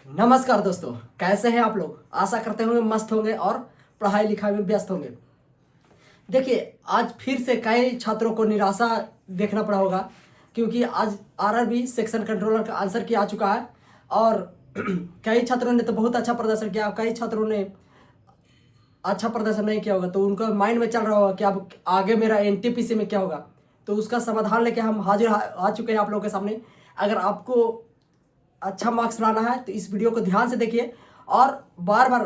नमस्कार दोस्तों, कैसे हैं आप लोग। आशा करते होंगे मस्त होंगे और पढ़ाई लिखाई में व्यस्त होंगे। देखिए, आज फिर से कई छात्रों को निराशा देखना पड़ा होगा, क्योंकि आज आरआरबी सेक्शन कंट्रोलर का आंसर की आ चुका है और कई छात्रों ने तो बहुत अच्छा प्रदर्शन किया, कई छात्रों ने अच्छा प्रदर्शन नहीं किया होगा। तो उनका माइंड में चल रहा होगा कि अब आगे मेरा एनटीपीसी में क्या होगा। तो उसका समाधान लेके हम हाजिर आ चुके हैं आप लोगों के सामने। अगर आपको अच्छा मार्क्स लाना है तो इस वीडियो को ध्यान से देखिए और बार बार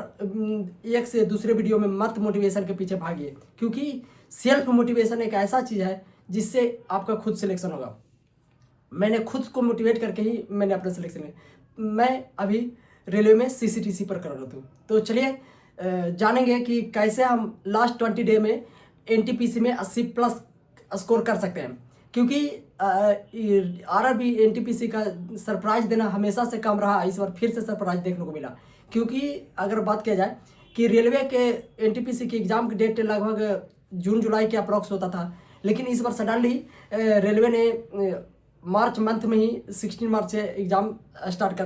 एक से दूसरे वीडियो में मत मोटिवेशन के पीछे भागिए, क्योंकि सेल्फ मोटिवेशन एक ऐसा चीज़ है जिससे आपका खुद सिलेक्शन होगा। मैंने खुद को मोटिवेट करके ही मैंने अपना सिलेक्शन लिया। मैं अभी रेलवे में सीसीटीसी पर कर रहा हूँ। तो चलिए जानेंगे कि कैसे हम लास्ट 20 डे में एनटीपीसी में 80+ स्कोर कर सकते हैं, क्योंकि आरआरबी एनटीपीसी का सरप्राइज देना हमेशा से कम रहा। इस बार फिर से सरप्राइज देखने को मिला, क्योंकि अगर बात किया जाए कि रेलवे के एनटीपीसी की एग्ज़ाम की डेट लगभग जून जुलाई के अप्रॉक्स होता था, लेकिन इस बार सडनली रेलवे ने मार्च मंथ में ही 16 मार्च से एग्ज़ाम स्टार्ट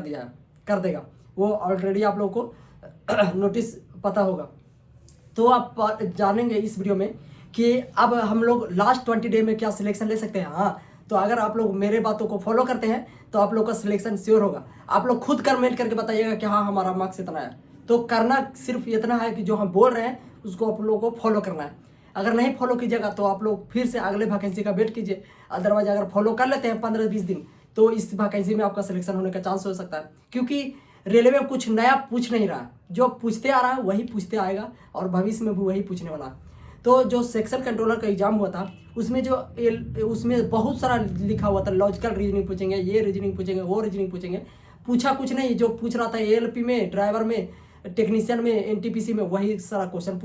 कर देगा। वो ऑलरेडी आप लोगों को नोटिस पता होगा। तो आप जानेंगे इस वीडियो में कि अब हम लोग लास्ट 20 डे में क्या सिलेक्शन ले सकते हैं। हाँ, तो अगर आप लोग मेरे बातों को फॉलो करते हैं तो आप लोग का सिलेक्शन श्योर होगा। आप लोग खुद कमेंट करके बताइएगा कि हाँ हमारा मार्क्स इतना है। तो करना सिर्फ इतना है कि जो हम बोल रहे हैं उसको आप लोगों को फॉलो करना है। अगर नहीं फॉलो कीजिएगा तो आप लोग फिर से अगले वैकेंसी का वेट कीजिए। अदरवाइज अगर फॉलो कर लेते हैं 15-20 दिन तो इस वैकेंसी में आपका सिलेक्शन होने का चांस हो सकता है, क्योंकि रेलवे कुछ नया पूछ नहीं रहा। जो पूछते आ रहा है वही पूछते आएगा और भविष्य में भी वही पूछने वाला है। तो जो सेक्शन कंट्रोलर का एग्जाम हुआ था उसमें उसमें बहुत सारा लिखा हुआ था। लॉजिकल रीजनिंग पूछेंगे, ये रीजनिंग पूछेंगे, वो रीजनिंग पूछेंगे। पूछा कुछ नहीं, जो पूछ रहा था एएलपी में, ड्राइवर में, टेक्नीशियन में, एनटीपीसी में, वही सारा क्वेश्चन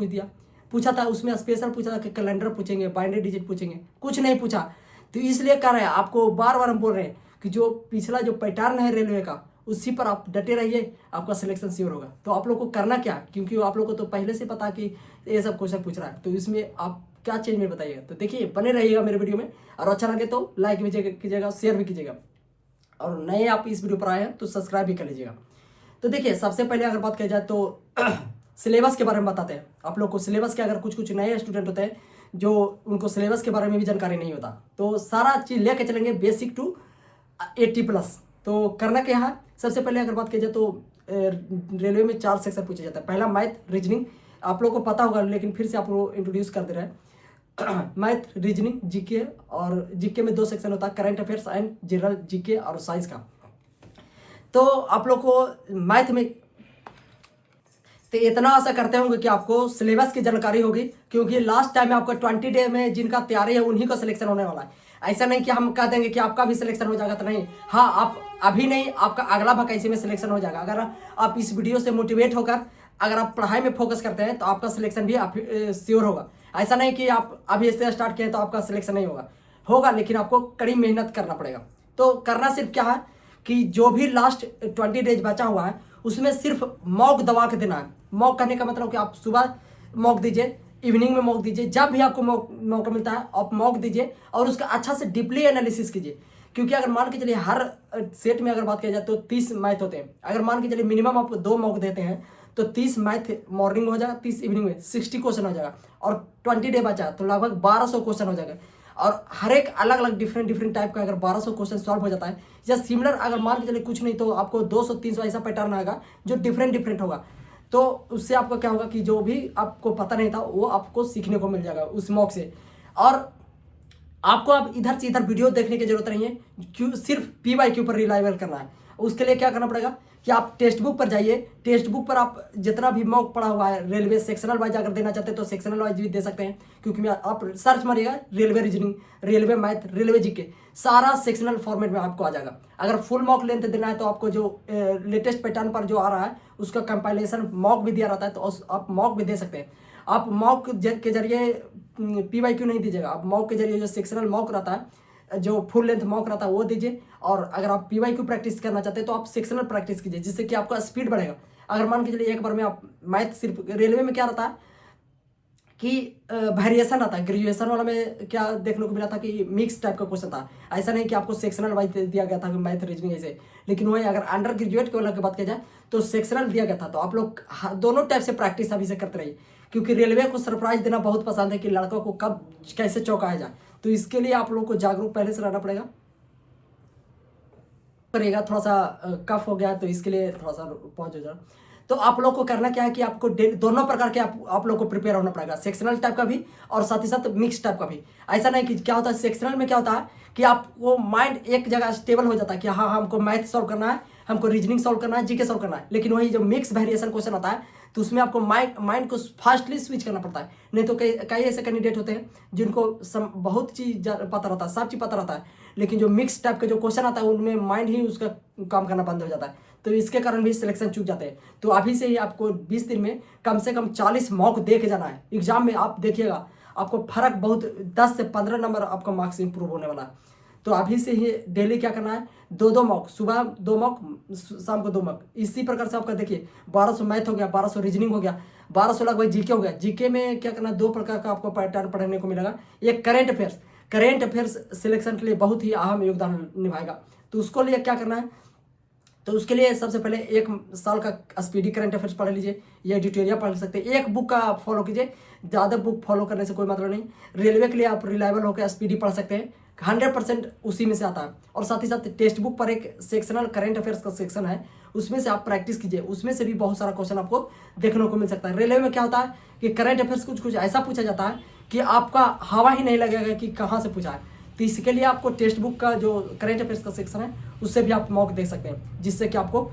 पूछा था। उसमें स्पेशल पूछा था कि कैलेंडर पूछेंगे, बाइनरी डिजिट पूछेंगे, कुछ नहीं पूछा। तो इसलिए कह रहे हैं आपको, बार बार हम बोल रहे हैं कि जो पिछला जो पैटर्न है रेलवे का उसी पर आप डटे रहिए, आपका सिलेक्शन श्योर होगा। तो आप लोग को करना क्या, क्योंकि आप लोग को तो पहले से पता कि ये सब क्वेश्चन पूछ रहा है, तो इसमें आप क्या चेंज में बताइएगा। तो देखिए, बने रहिएगा मेरे वीडियो में, और अच्छा लगे तो लाइक भी कीजिएगा, शेयर भी कीजिएगा, और नए आप इस वीडियो पर आए हैं तो सब्सक्राइब भी कर लीजिएगा। तो देखिए, सबसे पहले अगर बात की जाए तो सिलेबस के बारे में बताते हैं आप लोग को। सिलेबस के अगर कुछ नए स्टूडेंट होते हैं जो उनको सिलेबस के बारे में भी जानकारी नहीं होता, तो सारा चीज़ लेके चलेंगे बेसिक टू 80+। तो करना क्या है, सबसे पहले अगर बात की जाए तो रेलवे में 4 सेक्शन पूछा जाता है। पहला मैथ रीजनिंग, आप लोग को पता होगा लेकिन फिर से आप लोग इंट्रोड्यूस कर दे रहे हैं। मैथ, रीजनिंग, जीके, और जीके में 2 सेक्शन होता है, current affairs and general GK और साइंस का। तो आप लोग को मैथ में तो इतना आशा करते होंगे कि आपको सिलेबस की जानकारी होगी, क्योंकि लास्ट टाइम में आपका 20 डे में जिनका तैयारी है उन्हीं का सिलेक्शन होने वाला है। ऐसा नहीं कि हम कह देंगे कि आपका भी सिलेक्शन हो जाएगा, तो नहीं। हाँ, आप अभी नहीं, आपका अगला वैकेंसी में सिलेक्शन हो जाएगा। अगर आप इस वीडियो से मोटिवेट होकर अगर आप पढ़ाई में फोकस करते हैं तो आपका सिलेक्शन भी श्योर होगा। ऐसा नहीं कि आप अभी इससे स्टार्ट किए तो आपका सिलेक्शन नहीं होगा, लेकिन आपको कड़ी मेहनत करना पड़ेगा। तो करना सिर्फ क्या है कि जो भी लास्ट 20 डेज बचा हुआ है उसमें सिर्फ मॉक दबा के देना है। मॉक करने का मतलब कि आप सुबह मॉक दीजिए, इवनिंग में मॉक दीजिए, जब भी आपको मौका मिलता है आप मॉक दीजिए और उसका अच्छा से डीपली एनालिसिस कीजिए। क्योंकि अगर मान के चलिए हर सेट में अगर बात किया जाए तो 30 मैथ होते हैं। अगर मान के चलिए मिनिमम आप 2 मॉक देते हैं तो 30 मैथ मॉर्निंग में हो जाएगा, 30 इवनिंग में, 60 क्वेश्चन हो जाएगा, और 20 डे बचा तो लगभग 1200 क्वेश्चन हो जाएगा। और हर एक अलग अलग डिफरेंट टाइप का अगर 1200 क्वेश्चन सॉल्व हो जाता है, या सिमिलर अगर मान के चलिए कुछ नहीं तो आपको 200-300 ऐसा पैटर्न आएगा जो डिफरेंट होगा। तो उससे आपको क्या होगा कि जो भी आपको पता नहीं था वो आपको सीखने को मिल जाएगा उस मॉक से। और आपको अब इधर से इधर वीडियो देखने की जरूरत नहीं है, सिर्फ PYQ पर रिलायबल करना है। उसके लिए क्या करना पड़ेगा कि आप टेक्स्ट बुक पर जाइए। टेक्स्ट बुक पर आप जितना भी मॉक पढ़ा हुआ है रेलवे सेक्शनल वाइज अगर देना चाहते हैं तो सेक्शनल वाइज भी दे सकते हैं, क्योंकि आप सर्च मारिएगा railway reasoning, railway math, railway GK, सारा सेक्शनल फॉर्मेट में आपको आ जाएगा। अगर फुल मॉक लेंथ देना है तो आपको जो लेटेस्ट पैटर्न पर जो आ रहा है उसका कंपाइलेशन मॉक भी दिया रहता है, तो आप मॉक भी दे सकते हैं। आप मॉक के जरिए PYQ नहीं दीजिएगा, आप मॉक के जरिए जो सेक्शनल मॉक रहता है, जो फुल लेंथ मॉक रहता है वो दीजिए। और अगर आप PYQ प्रैक्टिस करना चाहते हैं तो आप सेक्शनल प्रैक्टिस कीजिए, जिससे कि आपका स्पीड बढ़ेगा। अगर मान के चलिए एक बार में आप मैथ, सिर्फ रेलवे में क्या रहता है कि वेरिएशन आता है। ग्रेजुएशन वाला में क्या देखने को मिला था कि मिक्स टाइप का क्वेश्चन था, ऐसा नहीं कि आपको सेक्शनल वाइज दिया गया था कि मैथ रीजनिंग ऐसे, लेकिन वही अगर अंडर ग्रेजुएट के वाला की बात किया जाए तो सेक्शनल दिया गया था। तो आप लोग दोनों टाइप से प्रैक्टिस अभी से करते रहिए, क्योंकि रेलवे को सरप्राइज देना बहुत पसंद है कि लड़कों को कब कैसे चौंकाया जाए। तो इसके लिए आप लोगों को जागरूक पहले से रहना पड़ेगा। करेगा थोड़ा सा कफ हो गया तो इसके लिए थोड़ा सा पहुंच हो जाए। तो आप लोग को करना क्या है कि आपको दोनों प्रकार के आप लोग को प्रिपेयर होना पड़ेगा, सेक्शनल टाइप का भी और साथ ही साथ मिक्स टाइप का भी। ऐसा नहीं कि क्या होता है सेक्शनल में क्या होता है कि आपको माइंड एक जगह स्टेबल हो जाता है कि हाँ हमको मैथ सॉल्व करना है, हमको रीजनिंग सॉल्व करना है, जीके सॉल्व करना है। लेकिन वही जो मिक्स वेरिएशन क्वेश्चन आता है तो उसमें आपको माइंड को फास्टली स्विच करना पड़ता है। नहीं तो कई ऐसे कैंडिडेट होते हैं जिनको बहुत चीज़ पता रहता है, सब चीज़ पता रहता है, लेकिन जो मिक्स टाइप का जो क्वेश्चन आता है उनमें माइंड ही उसका काम करना बंद हो जाता है, तो इसके कारण भी सिलेक्शन चूक जाते हैं। तो अभी से ही आपको 20 दिन में कम से कम 40 मॉक दे के जाना है। एग्जाम में आप देखिएगा आपको फर्क बहुत 10 से 15 नंबर आपका मार्क्स इंप्रूव होने वाला है। तो अभी से ही डेली क्या करना है, 2-2 मॉक, सुबह 2 मॉक, शाम को 2 मॉक। इसी प्रकार से आपका देखिए 1200 मैथ हो गया, 1200 रीजनिंग हो गया, 1200 लगभग जीके हो गया। जीके में क्या करना, 2 प्रकार का आपको पैटर्न पढ़ने को मिलेगा। एक करेंट अफेयर्स सिलेक्शन के लिए बहुत ही अहम योगदान निभाएगा। तो उसको लिए क्या करना है, तो उसके लिए सबसे पहले 1 साल का स्पीडी करंट अफेयर्स पढ़ लीजिए, ये एडिटोरियल पढ़ सकते हैं। एक बुक का फॉलो कीजिए, ज़्यादा बुक फॉलो करने से कोई मतलब नहीं। रेलवे के लिए आप रिलायबल होकर स्पीडी पढ़ सकते हैं, 100% उसी में से आता है। और साथ ही साथ टेक्स्ट बुक पर एक सेक्शनल करंट अफेयर्स का सेक्शन है, उसमें से आप प्रैक्टिस कीजिए, उसमें से भी बहुत सारा क्वेश्चन आपको देखने को मिल सकता है। रेलवे में क्या होता है कि करंट अफेयर्स कुछ ऐसा पूछा जाता है कि आपका हवा ही नहीं लगेगा कि कहाँ से पूछा है। तो इसके लिए आपको टेक्स्ट बुक का जो करंट अफेयर्स का सेक्शन है उससे भी आप मॉक देख सकते हैं, जिससे कि आपको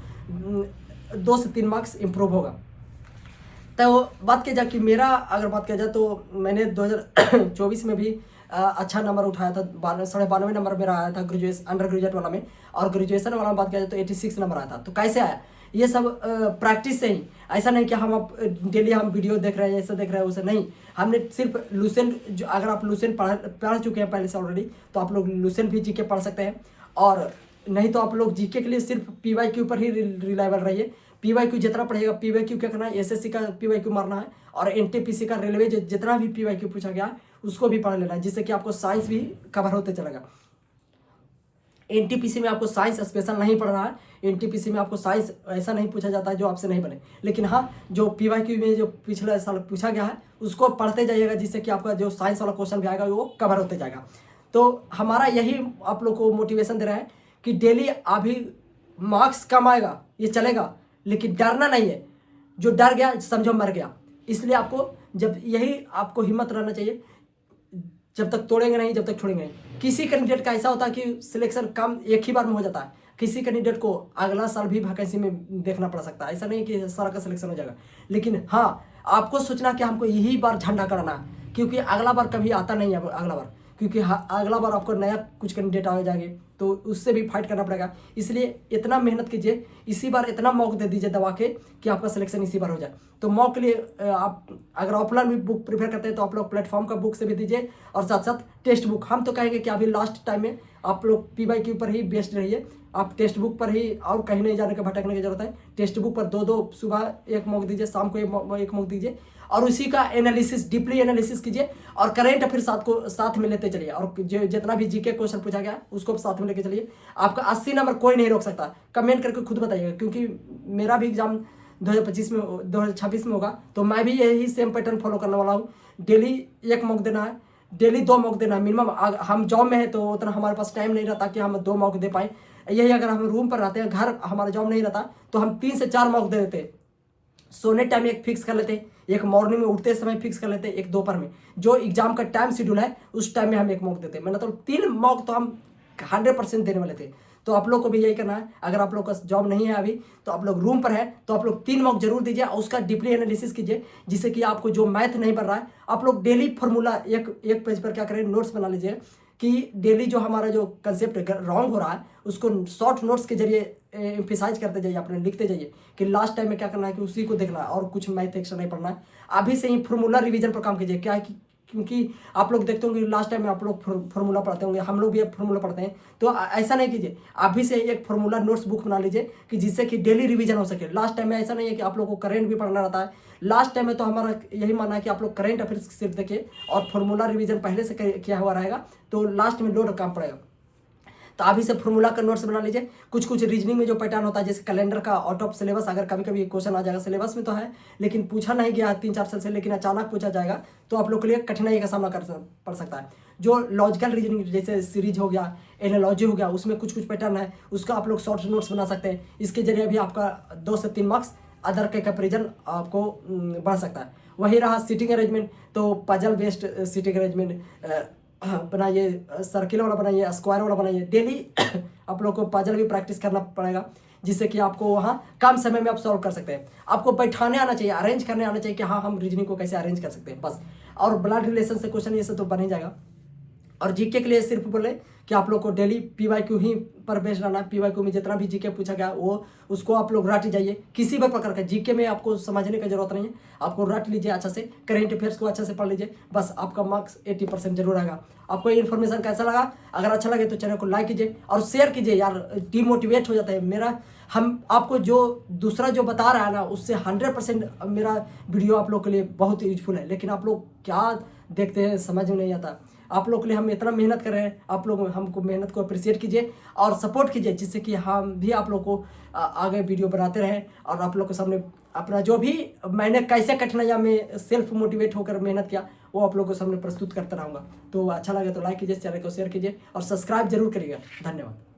2 से 3 मार्क्स इंप्रूव होगा। तो बात किया जाए कि मेरा अगर बात किया जाए तो मैंने 2024 में भी अच्छा नंबर उठाया था, 92 नंबर मेरा आया था अंडर ग्रेजुएट वाला में। और ग्रेजुएशन वाला में बात किया जाए तो 86 नंबर आया था। तो कैसे आया, ये सब प्रैक्टिस से ही। ऐसा नहीं कि हम अब डेली हम वीडियो देख रहे हैं, ऐसा देख रहे हैं, उसे नहीं। हमने सिर्फ लूसेंट, जो अगर आप लूसेंट पढ़ चुके हैं पहले से ऑलरेडी, तो आप लोग लूसेंट भी जीके पढ़ सकते हैं। और नहीं तो आप लोग जीके के लिए सिर्फ पीवाईक्यू पर ही रिलायबल रहिए। पीवाईक्यू जितना पढ़ेगा, पीवाईक्यू क्या करना है, एसएससी का पीवाईक्यू मारना है, और एनटीपीसी का रेलवे जितना भी पीवाईक्यू पूछा गया उसको भी पढ़ लेना है, जिससे कि आपको साइंस भी कवर होते चलेगा। एनटीपीसी में आपको साइंस स्पेशल नहीं पढ़ना है, एनटीपीसी में आपको साइंस ऐसा नहीं पूछा जाता है जो आपसे नहीं बने। लेकिन हाँ, जो पीवाईक्यू में जो पिछले साल पूछा गया है उसको पढ़ते जाइएगा, जिससे कि आपका जो साइंस वाला क्वेश्चन भी आएगा वो कवर होते जाएगा। तो हमारा यही आप लोग को मोटिवेशन दे रहा है कि डेली अभी मार्क्स कम आएगा ये चलेगा, लेकिन डरना नहीं है। जो डर गया समझो मर गया। इसलिए आपको जब यही आपको हिम्मत रहना चाहिए, जब तक तोड़ेंगे नहीं, जब तक छोड़ेंगे नहीं। किसी कैंडिडेट का ऐसा होता है कि सिलेक्शन कम एक ही बार में हो जाता है, किसी कैंडिडेट को अगला साल भी वैकेंसी में देखना पड़ सकता है। ऐसा नहीं कि सारा का सिलेक्शन हो जाएगा, लेकिन हाँ आपको सोचना कि हमको यही बार झंडा करना है, क्योंकि अगला बार कभी आता नहीं है। अगला बार क्योंकि अगला बार आपको नया कुछ कैंडिडेट आ जाएंगे तो उससे भी फाइट करना पड़ेगा। इसलिए इतना मेहनत कीजिए, इसी बार इतना मौक दे दीजिए दबा के कि आपका सिलेक्शन इसी बार हो जाए। तो मौक के लिए आप अगर ऑफलाइन भी बुक प्रिपेयर करते हैं तो आप लोग प्लेटफॉर्म का बुक से भी दीजिए, और साथ साथ टेक्स्ट बुक। हम तो कहेंगे कि अभी लास्ट टाइम में आप लोग पीवाईक्यू पर ही बेस्ड रहिए, आप टेक्स्ट बुक पर ही, और कहीं नहीं जाने का भटकने की जरूरत है। टेक्स्ट बुक पर 2-2 सुबह 1 मॉक दीजिए, शाम को 1 मॉक दीजिए, और उसी का एनालिसिस, डीपली एनालिसिस कीजिए, और करेंट अफेयर साथ में लेते चलिए, और जितना भी जीके क्वेश्चन पूछा गया उसको साथ में लेके चलिए। आपका 80 नंबर कोई नहीं रोक सकता। कमेंट करके खुद बताइएगा, क्योंकि मेरा भी एग्जाम 2026 में होगा, तो मैं भी यही सेम पैटर्न फॉलो करने वाला हूँ। डेली 1 मॉक देना है, डेली 2 मॉक देना है मिनिमम। हम जॉब में है तो उतना हमारे पास टाइम नहीं रहता कि हम 2 मॉक दे पाए। यही अगर हम रूम पर रहते हैं, घर हमारा जॉब नहीं रहता, तो हम 3 से 4 मॉक दे देते। सोने टाइम एक फिक्स कर लेते, एक मॉर्निंग में उठते समय फिक्स कर लेते, एक दोपहर में जो एग्जाम का टाइम शेड्यूल है उस टाइम में हम 1 मॉक देते। मैंने तो 3 मॉक तो हम 100% देने वाले थे। तो आप लोग को भी यही करना है। अगर आप लोग का जॉब नहीं है अभी, तो आप लोग रूम पर है, तो आप लोग 3 मॉक जरूर दीजिए, और उसका डीपली एनालिसिस कीजिए, जिससे कि आपको जो मैथ नहीं बन रहा है, आप लोग डेली फॉर्मूला एक पेज पर क्या करें, नोट्स बना लीजिए कि डेली जो हमारा जो कंसेप्ट रॉन्ग हो रहा है उसको शॉर्ट नोट्स के जरिए एम्फेसाइज करते जाइए, अपने लिखते जाइए कि लास्ट टाइम में क्या करना है, कि उसी को देखना है और कुछ मैथ एक्स्ट्रा नहीं पढ़ना है। अभी से ही फॉर्मूला रिवीजन पर काम कीजिए। क्या है कि क्योंकि आप लोग देखते होंगे लास्ट टाइम में आप लोग फॉर्मूला पढ़ते होंगे, हम लोग भी फॉर्मूला पढ़ते हैं। तो ऐसा नहीं कीजिए, अभी से एक फॉर्मूला नोट्स बुक बना लीजिए कि जिससे कि डेली रिवीजन हो सके। लास्ट टाइम में ऐसा नहीं है कि आप लोग को करेंट भी पढ़ना रहता है। लास्ट टाइम में तो हमारा यही मानना है कि आप लोग करेंट अफेयर्स सिर्फ देखिए और फॉर्मूला रिवीजन पहले से किया हुआ रहेगा, तो लास्ट में लोड काम पड़ेगा। तो अभी से फॉर्मूला का नोट्स बना लीजिए। कुछ कुछ रीजनिंग में जो पैटर्न होता है, जैसे कैलेंडर का आउट ऑफ सिलेबस, अगर कभी कभी क्वेश्चन आ जाएगा, सिलेबस में तो है लेकिन पूछा नहीं गया 3-4 साल से, लेकिन अचानक पूछा जाएगा तो आप लोग के लिए कठिनाई का सामना पड़ सकता है। जो लॉजिकल रीजनिंग जैसे सीरीज हो गया, एनालॉजी हो गया, उसमें कुछ कुछ पैटर्न है, उसका आप लोग शॉर्ट नोट्स बना सकते हैं। इसके जरिए भी आपका 2 से 3 मार्क्स अदर के कंपेरिजन आपको बढ़ सकता है। वही रहा सीटिंग अरेंजमेंट, तो पजल बेस्ड सीटिंग अरेंजमेंट बनाइए, सर्किल वाला बनाइए, स्क्वायर वाला बनाइए। डेली आप लोग को पजल भी प्रैक्टिस करना पड़ेगा, जिससे कि आपको वहाँ कम समय में आप सॉल्व कर सकते हैं। आपको बैठाने आना चाहिए, अरेंज करने आना चाहिए कि हाँ हम रीजनिंग को कैसे अरेंज कर सकते हैं, बस। और ब्लड रिलेशन से क्वेश्चन ये सब तो बन ही जाएगा। और जीके के लिए सिर्फ बोले कि आप लोग को डेली पीवाईक्यू ही पर बेस्ड रहना है। पीवाईक्यू में जितना भी जीके पूछा गया वो उसको आप लोग रट जाइए, किसी भी प्रकार का जीके में आपको समझने की जरूरत नहीं है, आपको रट लीजिए अच्छा से, करेंट अफेयर्स को अच्छा से पढ़ लीजिए, बस आपका मार्क्स 80% जरूर आएगा। आपको ये इन्फॉर्मेशन कैसा लगा? अगर अच्छा लगे तो चैनल को लाइक कीजिए और शेयर कीजिए यार, डिमोटिवेट हो जाता है मेरा। हम आपको जो दूसरा जो बता रहा है ना, उससे 100% मेरा वीडियो आप लोग के लिए बहुत यूजफुल है, लेकिन आप लोग क्या देखते हैं समझ में नहीं आता। आप लोग के लिए हम इतना मेहनत कर रहे हैं, आप लोग हमको मेहनत को अप्रिशिएट कीजिए और सपोर्ट कीजिए, जिससे कि हम भी आप लोग को आगे वीडियो बनाते रहें और आप लोग के सामने अपना जो भी मैंने कैसे कठिनाइयाँ में सेल्फ मोटिवेट होकर मेहनत किया वो आप लोग के सामने प्रस्तुत करता रहूँगा। तो अच्छा लगे तो लाइक कीजिए, चैनल को शेयर कीजिए और सब्सक्राइब जरूर करिएगा। धन्यवाद।